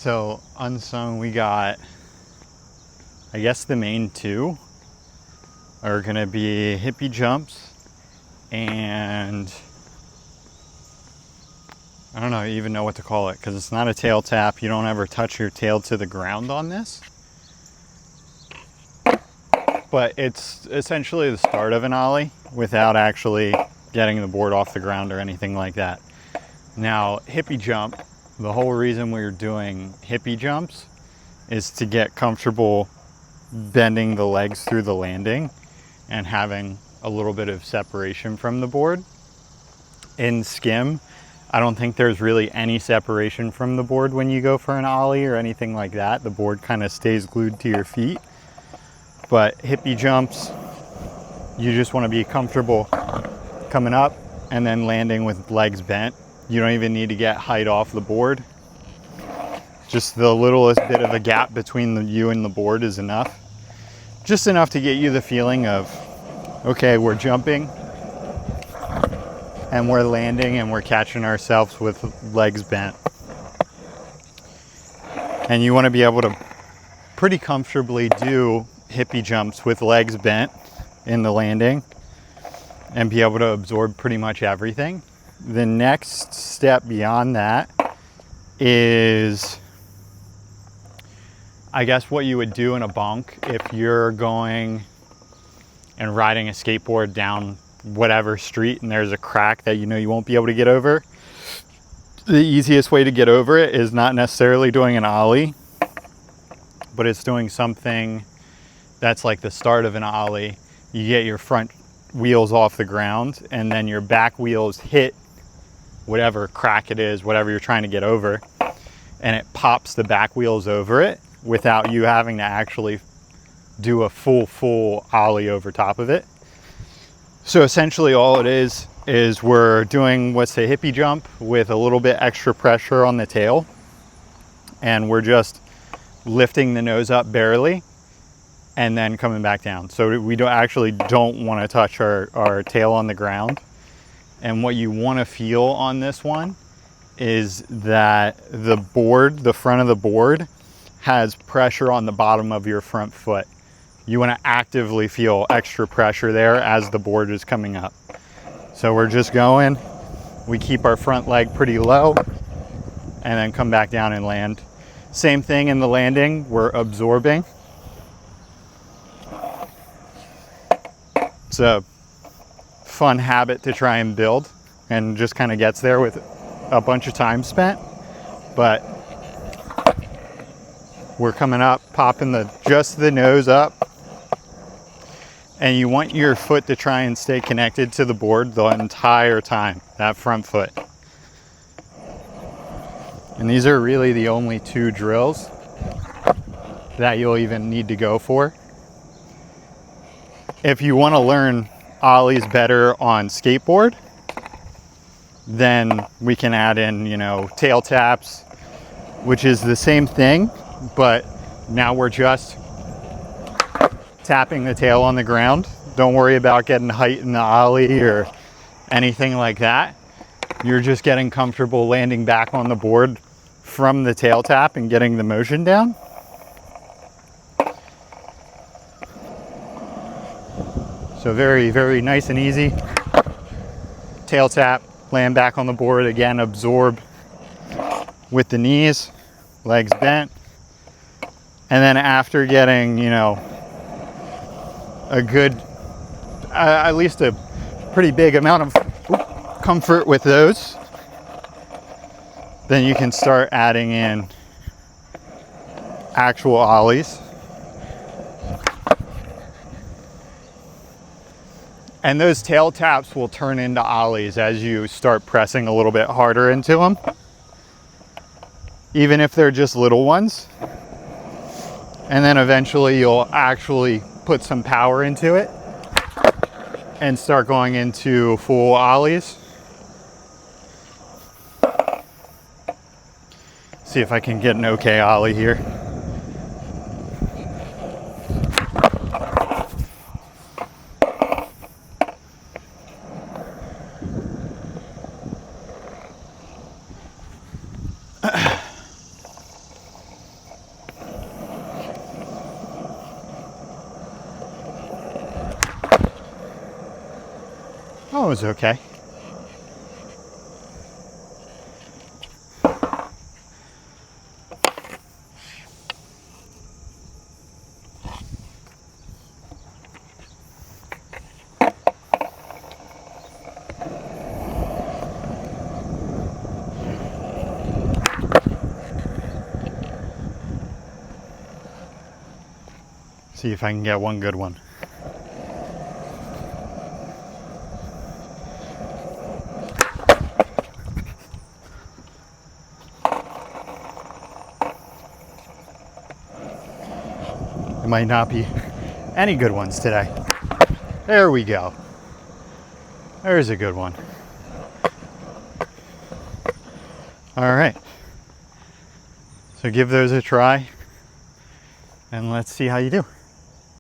So unsung, we got, I guess the main two are gonna be hippie jumps and I don't know, even know what to call it because it's not a tail tap. You don't ever touch your tail to the ground on this. But it's essentially the start of an ollie without actually getting the board off the ground or anything like that. Now, hippie jump, the whole reason we're doing hippie jumps is to get comfortable bending the legs through the landing and having a little bit of separation from the board. In skim, I don't think there's really any separation from the board when you go for an ollie or anything like that. The board kind of stays glued to your feet. But hippie jumps, you just want to be comfortable coming up and then landing with legs bent. You don't even need to get height off the board. Just the littlest bit of a gap between you and the board is enough. Just enough to get you the feeling of, okay, we're jumping and we're landing and we're catching ourselves with legs bent. And you want to be able to pretty comfortably do hippie jumps with legs bent in the landing and be able to absorb pretty much everything. The next step beyond that is, I guess, what you would do in a bunk if you're going and riding a skateboard down whatever street and there's a crack that you know you won't be able to get over. The easiest way to get over it is not necessarily doing an ollie, but it's doing something that's like the start of an ollie. You get your front wheels off the ground and then your back wheels hit whatever crack it is, whatever you're trying to get over, and it pops the back wheels over it without you having to actually do a full ollie over top of it. So essentially all it is we're doing what's a hippie jump with a little bit extra pressure on the tail, and we're just lifting the nose up barely and then coming back down. So we don't want to touch our tail on the ground. And what you want to feel on this one is that the board, the front of the board, has pressure on the bottom of your front foot. You want to actively feel extra pressure there as the board is coming up. So we're just going, we keep our front leg pretty low and then come back down and land. Same thing in the landing, we're absorbing. It's a fun habit to try and build and just kind of gets there with a bunch of time spent. But we're coming up, popping just the nose up. And you want your foot to try and stay connected to the board the entire time, that front foot. And these are really the only two drills that you'll even need to go for. If you want to learn ollies better on skateboard, then we can add in, tail taps, which is the same thing, but now we're just tapping the tail on the ground. Don't worry about getting height in the ollie or anything like that. You're just getting comfortable landing back on the board from the tail tap and getting the motion down. So very, very nice and easy. Tail tap, land back on the board again, absorb with the knees, legs bent. And then after getting, a good, at least a pretty big amount of comfort with those, then you can start adding in actual ollies. And those tail taps will turn into ollies as you start pressing a little bit harder into them, even if they're just little ones. And then eventually you'll actually put some power into it and start going into full ollies. See if I can get an okay ollie here. was okay. See if I can get one good one. It might not be any good ones today. There we go. There's a good one. All right. So give those a try and let's see how you do.